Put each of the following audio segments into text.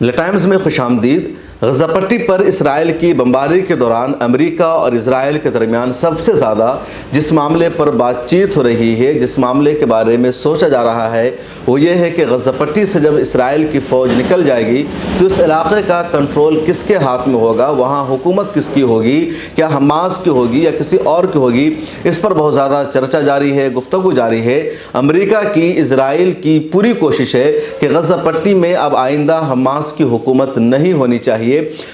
Times میں خوش آمدید۔ غزہ پٹی پر اسرائیل کی بمباری کے دوران امریکہ اور اسرائیل کے درمیان سب سے زیادہ جس معاملے پر بات چیت ہو رہی ہے، جس معاملے کے بارے میں سوچا جا رہا ہے، وہ یہ ہے کہ غزہ پٹی سے جب اسرائیل کی فوج نکل جائے گی تو اس علاقے کا کنٹرول کس کے ہاتھ میں ہوگا، وہاں حکومت کس کی ہوگی، کیا حماس کی ہوگی یا کسی اور کی ہوگی۔ اس پر بہت زیادہ چرچا جاری ہے، گفتگو جاری ہے۔ امریکہ کی، اسرائیل کی پوری کوشش ہے کہ غزہ پٹی میں اب آئندہ حماس کی حکومت نہیں ہونی چاہیے،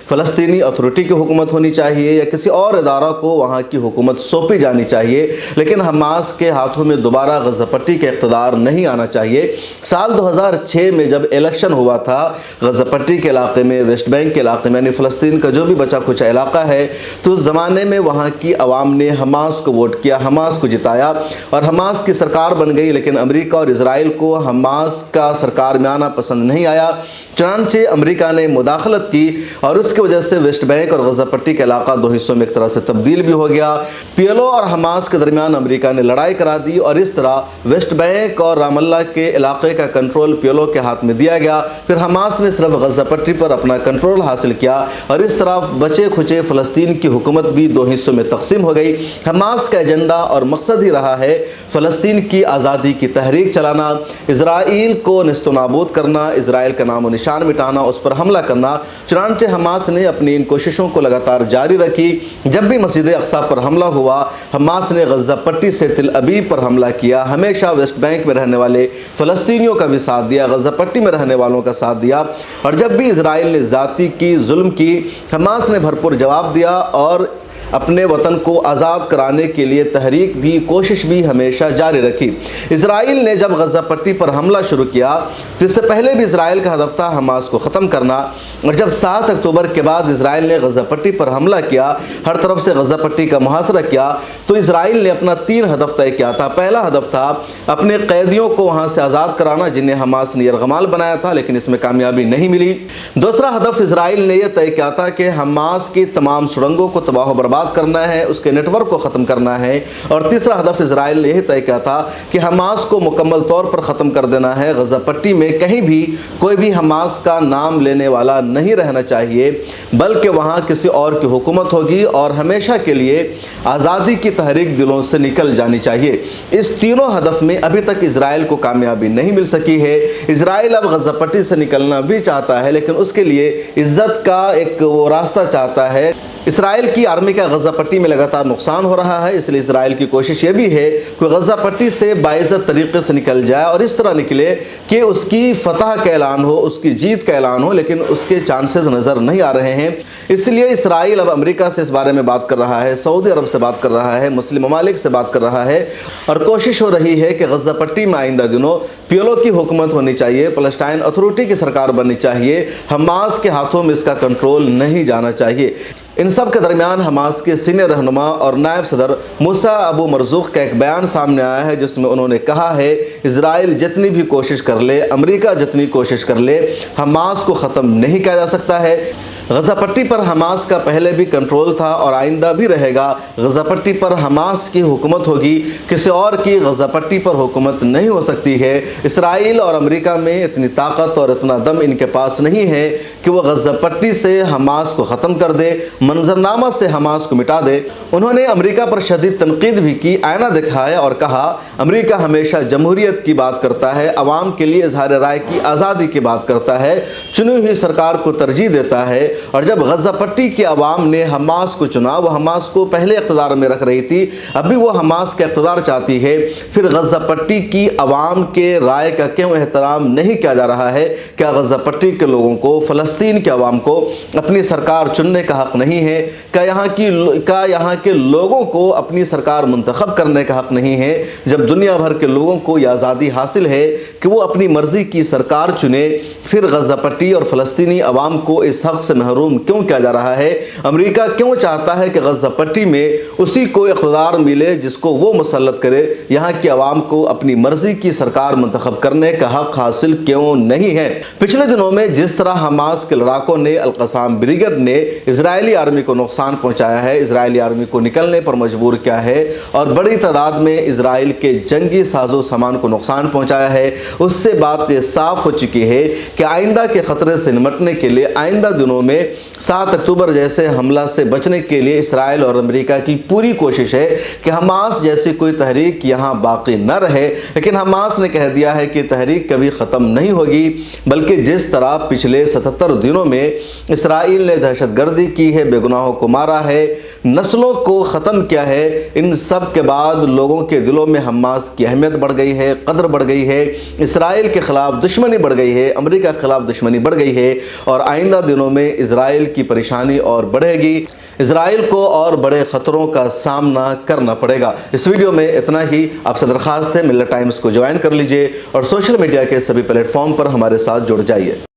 فلسطینی اتھارٹی کی حکومت ہونی چاہیے یا کسی اور ادارہ کو وہاں کی حکومت سونپی جانی چاہیے، لیکن حماس کے ہاتھوں میں دوبارہ غزہ پٹی کے اقتدار نہیں آنا چاہیے۔ سال 2006 میں جب الیکشن ہوا تھا غزہ پٹی کے علاقے میں، ویسٹ بینک کے علاقے میں، یعنی فلسطین کا جو بھی بچا کچھ علاقہ ہے، تو اس زمانے میں وہاں کی عوام نے حماس کو ووٹ کیا، حماس کو جتایا اور حماس کی سرکار بن گئی، لیکن امریکہ اور اسرائیل کو حماس کا سرکار میں آنا پسند نہیں آیا۔ چنانچہ امریکہ نے مداخلت کی اور اس کی وجہ سے ویسٹ بینک اور غزہ پٹی کا علاقہ دو حصوں میں ایک طرح سے تبدیل بھی ہو گیا۔ پی ایل او اور حماس کے درمیان امریکہ نے لڑائی کرا دی اور اس طرح ویسٹ بینک اور رام اللہ کے علاقے کا کنٹرول پی ایل او کے ہاتھ میں دیا گیا۔ پھر حماس نے صرف غزہ پٹی پر اپنا کنٹرول حاصل کیا اور اس طرح بچے کھچے فلسطین کی حکومت بھی دو حصوں میں تقسیم ہو گئی۔ حماس کا ایجنڈا اور مقصد ہی رہا ہے فلسطین کی آزادی کی تحریک چلانا، اسرائیل کو نیست و نابود کرنا، اسرائیل کا نام و نشان مٹانا، اس پر حملہ کرنا۔ چنانچہ حماس نے اپنی ان کوششوں کو لگاتار جاری رکھی۔ جب بھی مسجد اقصی پر حملہ ہوا، حماس نے غزہ پٹی سے تل ابیب پر حملہ کیا، ہمیشہ ویسٹ بینک میں رہنے والے فلسطینیوں کا بھی ساتھ دیا، غزہ پٹی میں رہنے والوں کا ساتھ دیا، اور جب بھی اسرائیل نے زیادتی کی، ظلم کی، حماس نے بھرپور جواب دیا اور اپنے وطن کو آزاد کرانے کے لیے تحریک بھی، کوشش بھی ہمیشہ جاری رکھی۔ اسرائیل نے جب غزہ پٹی پر حملہ شروع کیا تو اس سے پہلے بھی اسرائیل کا ہدف تھا حماس کو ختم کرنا، اور جب 7 اکتوبر کے بعد اسرائیل نے غزہ پٹی پر حملہ کیا، ہر طرف سے غزہ پٹی کا محاصرہ کیا، تو اسرائیل نے اپنا 3 ہدف طے کیا تھا۔ پہلا ہدف تھا اپنے قیدیوں کو وہاں سے آزاد کرانا جنہیں حماس نے یرغمال بنایا تھا، لیکن اس میں کامیابی نہیں ملی۔ دوسرا ہدف اسرائیل نے یہ طے کیا تھا کہ حماس کی تمام سرنگوں کو تباہ و برباد کرنا ہے، اس کے نیٹ ورک کو ختم کرنا ہے، اور تیسرا ہدف اسرائیل نے یہ طے کیا تھا کہ حماس کو مکمل طور پر ختم کر دینا ہے۔ غزہ پٹی میں کہیں بھی کوئی بھی حماس کا نام لینے والا نہیں رہنا چاہیے، بلکہ وہاں کسی اور کی حکومت ہوگی اور ہمیشہ کے لیے آزادی کی تحریک دلوں سے نکل جانی چاہیے۔ اس تینوں ہدف میں ابھی تک اسرائیل کو کامیابی نہیں مل سکی ہے۔ اسرائیل اب غزہ پٹی سے نکلنا بھی چاہتا ہے، لیکن اس کے لیے عزت کا ایک وہ راستہ چاہتا ہے۔ اسرائیل کی آرمی کا غزہ پٹی میں لگاتار نقصان ہو رہا ہے، اس لیے اسرائیل کی کوشش یہ بھی ہے کہ غزہ پٹی سے باعزت طریقے سے نکل جائے اور اس طرح نکلے کہ اس کی فتح کا اعلان ہو، اس کی جیت کا اعلان ہو، لیکن اس کے چانسز نظر نہیں آ رہے ہیں۔ اس لیے اسرائیل اب امریکہ سے اس بارے میں بات کر رہا ہے، سعودی عرب سے بات کر رہا ہے، مسلم ممالک سے بات کر رہا ہے، اور کوشش ہو رہی ہے کہ غزہ پٹی میں آئندہ دنوں پی ایل او کی حکومت ہونی چاہیے، پیلسٹائن اتھارٹی کی سرکار بننی چاہیے، حماس کے ہاتھوں میں اس کا کنٹرول نہیں جانا چاہیے۔ ان سب کے درمیان حماس کے سینئر رہنما اور نائب صدر موسیٰ ابو مرزوق کا ایک بیان سامنے آیا ہے، جس میں انہوں نے کہا ہے اسرائیل جتنی بھی کوشش کر لے، امریکہ جتنی کوشش کر لے، حماس کو ختم نہیں کیا جا سکتا ہے۔ غزہ پٹی پر حماس کا پہلے بھی کنٹرول تھا اور آئندہ بھی رہے گا۔ غزہ پٹی پر حماس کی حکومت ہوگی، کسی اور کی غزہ پٹی پر حکومت نہیں ہو سکتی ہے۔ اسرائیل اور امریکہ میں اتنی طاقت اور اتنا دم ان کے پاس نہیں ہے کہ وہ غزہ پٹی سے حماس کو ختم کر دے، منظرنامہ سے حماس کو مٹا دے۔ انہوں نے امریکہ پر شدید تنقید بھی کی، آئینہ دکھایا اور کہا امریکہ ہمیشہ جمہوریت کی بات کرتا ہے، عوام کے لیے اظہار رائے کی آزادی کی بات کرتا ہے، چنی ہوئی سرکار کو ترجیح دیتا ہے، اور جب غزہ پٹی کی عوام نے حماس کو چنا، وہ حماس کو پہلے اقتدار میں رکھ رہی تھی، ابھی وہ حماس کا اقتدار چاہتی ہے، پھر غزہ پٹی کی عوام کے رائے کا کیوں احترام نہیں کیا جا رہا ہے؟ کیا غزہ پٹی کے لوگوں کو، فلسطین کے عوام کو اپنی سرکار چننے کا حق نہیں ہے؟ کیا یہاں کے لوگوں کو اپنی سرکار منتخب کرنے کا حق نہیں ہے؟ جب دنیا بھر کے لوگوں کو یہ آزادی حاصل ہے کہ وہ اپنی مرضی کی سرکار چنے، پھر غزہ پٹی اور فلسطینی عوام کو اس حق سے محروم کیوں کیا جا رہا ہے؟ امریکہ کیوں چاہتا ہے کہ غزہ پٹی میں اسی کو اقتدار ملے جس کو وہ مسلط کرے؟ یہاں کی عوام کو اپنی مرضی کی سرکار منتخب کرنے کا حق حاصل کیوں نہیں ہے؟ پچھلے دنوں میں جس طرح حماس کے لڑاکوں نے القسام بریگیڈ نے اسرائیلی آرمی کو نقصان پہنچایا ہے، اسرائیلی آرمی کو نکلنے پر مجبور کیا ہے اور بڑی تعداد میں اسرائیل کے جنگی ساز و سامان کو نقصان پہنچایا ہے، اس سے بات یہ صاف ہو چکی ہے کہ آئندہ کے خطرے سے نمٹنے کے لیے آئندہ دنوں میں 7 اکتوبر جیسے حملہ سے بچنے کے لیے اسرائیل اور امریکہ کی پوری کوشش ہے کہ حماس جیسی کوئی تحریک یہاں باقی نہ رہے۔ لیکن حماس نے کہہ دیا ہے کہ تحریک کبھی ختم نہیں ہوگی، بلکہ جس طرح پچھلے 77 دنوں میں اسرائیل نے دہشت گردی کی ہے، بے گناہوں کو مارا ہے، نسلوں کو ختم کیا ہے، ان سب کے بعد لوگوں کے دلوں میں حماس کی اہمیت بڑھ گئی ہے، قدر بڑھ گئی ہے، اسرائیل کے خلاف دشمنی بڑھ گئی ہے، امریکہ کے خلاف دشمنی بڑھ گئی ہے اور آئندہ دنوں میں اسرائیل کی پریشانی اور بڑھے گی، اسرائیل کو اور بڑے خطروں کا سامنا کرنا پڑے گا۔ اس ویڈیو میں اتنا ہی۔ آپ سے درخواست ہے ملت ٹائمز کو جوائن کر لیجئے اور سوشل میڈیا کے سبھی پلیٹ فارم پر ہمارے ساتھ جڑ جائیے۔